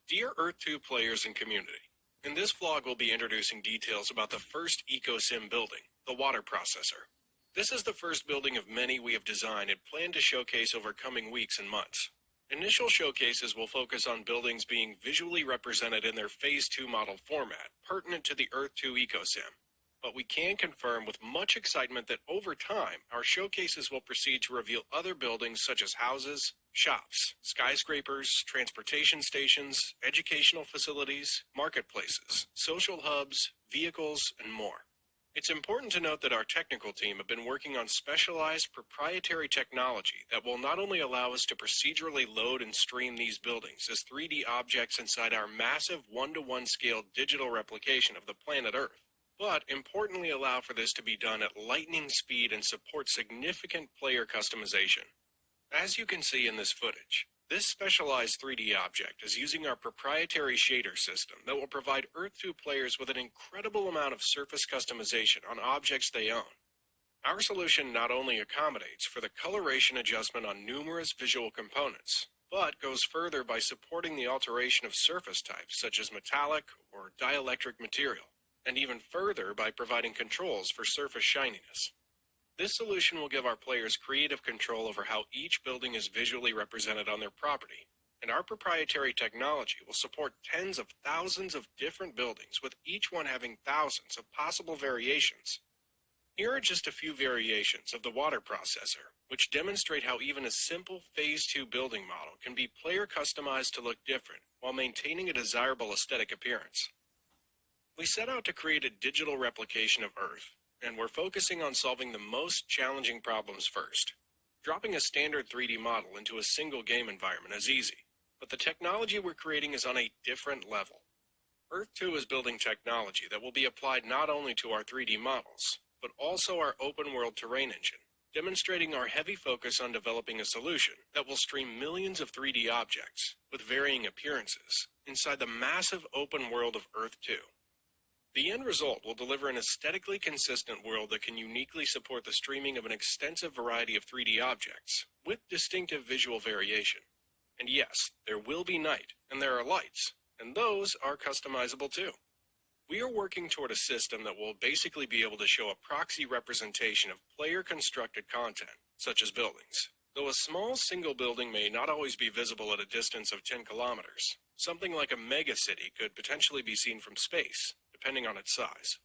Dear Earth 2 players and community, in this vlog we'll be introducing details about the first EcoSim building, the Water Processor. This is the first building of many we have designed and plan to showcase over coming weeks and months. Initial showcases will focus on buildings being visually represented in their Phase 2 model format, pertinent to the Earth 2 EcoSim. But we can confirm with much excitement that over time, our showcases will proceed to reveal other buildings such as houses, shops, skyscrapers, transportation stations, educational facilities, marketplaces, social hubs, vehicles, and more. It's important to note that our technical team have been working on specialized proprietary technology that will not only allow us to procedurally load and stream these buildings as 3D objects inside our massive 1-to-1 scale digital replication of the planet Earth, but importantly allow for this to be done at lightning speed and support significant player customization. As you can see in this footage, this specialized 3D object is using our proprietary shader system that will provide Earth 2 players with an incredible amount of surface customization on objects they own. Our solution not only accommodates for the coloration adjustment on numerous visual components, but goes further by supporting the alteration of surface types such as metallic or dielectric material, and even further by providing controls for surface shininess. This solution will give our players creative control over how each building is visually represented on their property, and our proprietary technology will support tens of thousands of different buildings, with each one having thousands of possible variations. Here are just a few variations of the Water Processor, which demonstrate how even a simple Phase 2 building model can be player customized to look different while maintaining a desirable aesthetic appearance. We set out to create a digital replication of Earth, and we're focusing on solving the most challenging problems first. Dropping a standard 3D model into a single game environment is easy, but the technology we're creating is on a different level. Earth 2 is building technology that will be applied not only to our 3D models, but also our open world terrain engine, demonstrating our heavy focus on developing a solution that will stream millions of 3D objects with varying appearances inside the massive open world of Earth 2. The end result will deliver an aesthetically consistent world that can uniquely support the streaming of an extensive variety of 3D objects with distinctive visual variation. And yes, there will be night, and there are lights, and those are customizable too. We are working toward a system that will basically be able to show a proxy representation of player-constructed content, such as buildings. Though a small single building may not always be visible at a distance of 10 kilometers, something like a megacity could potentially be seen from space, depending on its size.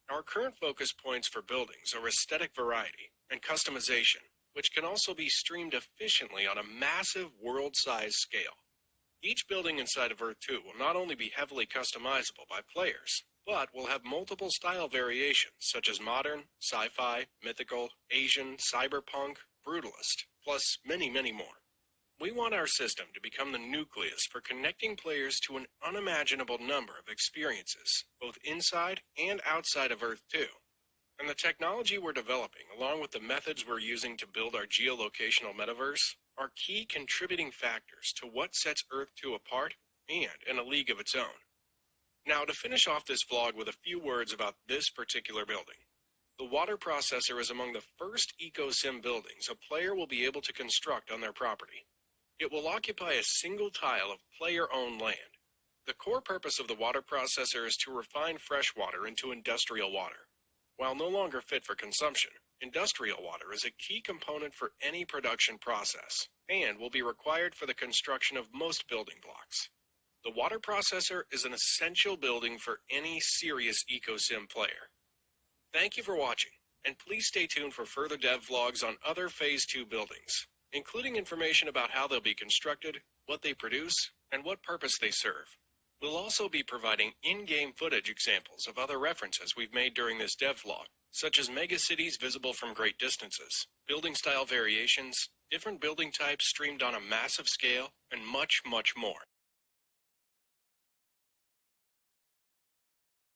Our current focus points for buildings are aesthetic variety and customization, which can also be streamed efficiently on a massive world-size scale. Each building inside of Earth 2 will not only be heavily customizable by players, but will have multiple style variations such as modern, sci-fi, mythical, Asian, cyberpunk, brutalist, plus many, many more. We want our system to become the nucleus for connecting players to an unimaginable number of experiences, both inside and outside of Earth 2. And the technology we're developing, along with the methods we're using to build our geolocational metaverse, are key contributing factors to what sets Earth 2 apart and in a league of its own. Now, to finish off this vlog with a few words about this particular building. The Water Processor is among the first EcoSim buildings a player will be able to construct on their property. It will occupy a single tile of player-owned land. The core purpose of the Water Processor is to refine fresh water into industrial water. While no longer fit for consumption, industrial water is a key component for any production process and will be required for the construction of most building blocks. The Water Processor is an essential building for any serious EcoSim player. Thank you for watching, and please stay tuned for further dev vlogs on other Phase 2 buildings, including information about how they'll be constructed, what they produce, and what purpose they serve. We'll also be providing in-game footage examples of other references we've made during this dev vlog, such as megacities visible from great distances, building style variations, different building types streamed on a massive scale, and much, much more.